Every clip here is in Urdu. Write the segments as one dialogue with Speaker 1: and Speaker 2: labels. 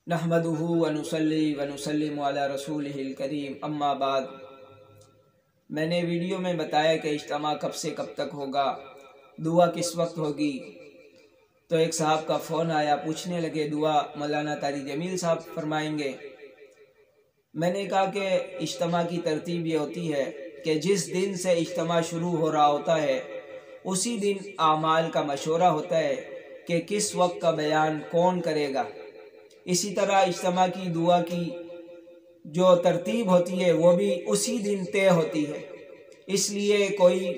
Speaker 1: نحمدہ ونصلی ونسلم علی رسولہ الکریم، اما بعد۔ میں نے ویڈیو میں بتایا کہ اجتماع کب سے کب تک ہوگا، دعا کس وقت ہوگی۔ تو ایک صاحب کا فون آیا، پوچھنے لگے دعا مولانا طارق جمیل صاحب فرمائیں گے۔ میں نے کہا کہ اجتماع کی ترتیب یہ ہوتی ہے کہ جس دن سے اجتماع شروع ہو رہا ہوتا ہے اسی دن اعمال کا مشورہ ہوتا ہے کہ کس وقت کا بیان کون کرے گا۔ اسی طرح اجتماع کی دعا کی جو ترتیب ہوتی ہے وہ بھی اسی دن طے ہوتی ہے، اس لیے کوئی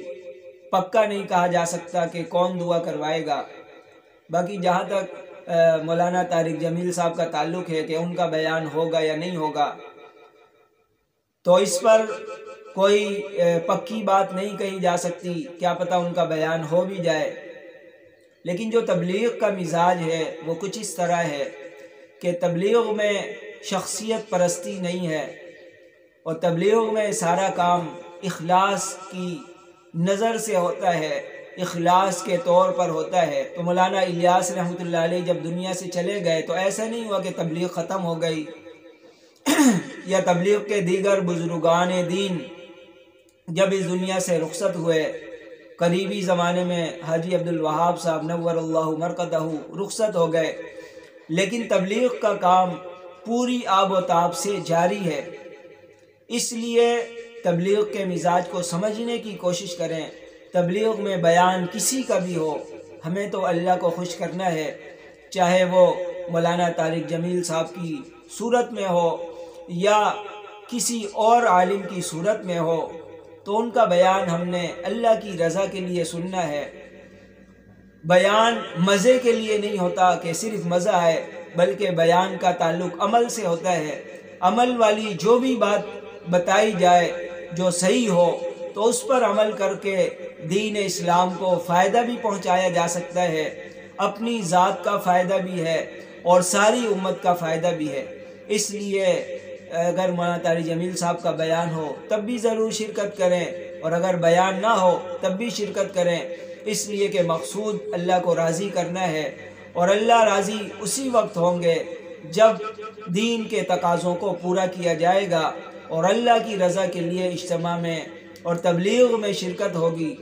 Speaker 1: پکا نہیں کہا جا سکتا کہ کون دعا کروائے گا۔ باقی جہاں تک مولانا طارق جمیل صاحب کا تعلق ہے کہ ان کا بیان ہوگا یا نہیں ہوگا، تو اس پر کوئی پکی بات نہیں کہی جا سکتی، کیا پتہ ان کا بیان ہو بھی جائے۔ لیکن جو تبلیغ کا مزاج ہے وہ کچھ اس طرح ہے کہ تبلیغ میں شخصیت پرستی نہیں ہے، اور تبلیغ میں سارا کام اخلاص کی نظر سے ہوتا ہے، اخلاص کے طور پر ہوتا ہے۔ تو مولانا الیاس رحمۃ اللہ علیہ جب دنیا سے چلے گئے تو ایسا نہیں ہوا کہ تبلیغ ختم ہو گئی یا تبلیغ کے دیگر بزرگان دین جب اس دنیا سے رخصت ہوئے، قریبی زمانے میں حاجی عبدالوہاب صاحب نور اللہ مرقدہ رخصت ہو گئے، لیکن تبلیغ کا کام پوری آب و تاب سے جاری ہے۔ اس لیے تبلیغ کے مزاج کو سمجھنے کی کوشش کریں۔ تبلیغ میں بیان کسی کا بھی ہو، ہمیں تو اللہ کو خوش کرنا ہے، چاہے وہ مولانا طارق جمیل صاحب کی صورت میں ہو یا کسی اور عالم کی صورت میں ہو، تو ان کا بیان ہم نے اللہ کی رضا کے لیے سننا ہے۔ بیان مزے کے لیے نہیں ہوتا کہ صرف مزہ ہے، بلکہ بیان کا تعلق عمل سے ہوتا ہے۔ عمل والی جو بھی بات بتائی جائے جو صحیح ہو تو اس پر عمل کر کے دین اسلام کو فائدہ بھی پہنچایا جا سکتا ہے، اپنی ذات کا فائدہ بھی ہے اور ساری امت کا فائدہ بھی ہے۔ اس لیے اگر مولانا طارق جمیل صاحب کا بیان ہو تب بھی ضرور شرکت کریں، اور اگر بیان نہ ہو تب بھی شرکت کریں، اس لیے کہ مقصود اللہ کو راضی کرنا ہے، اور اللہ راضی اسی وقت ہوں گے جب دین کے تقاضوں کو پورا کیا جائے گا اور اللہ کی رضا کے لیے اجتماع میں اور تبلیغ میں شرکت ہوگی۔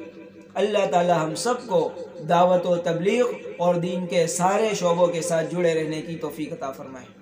Speaker 1: اللہ تعالی ہم سب کو دعوت و تبلیغ اور دین کے سارے شعبوں کے ساتھ جڑے رہنے کی توفیق عطا فرمائے۔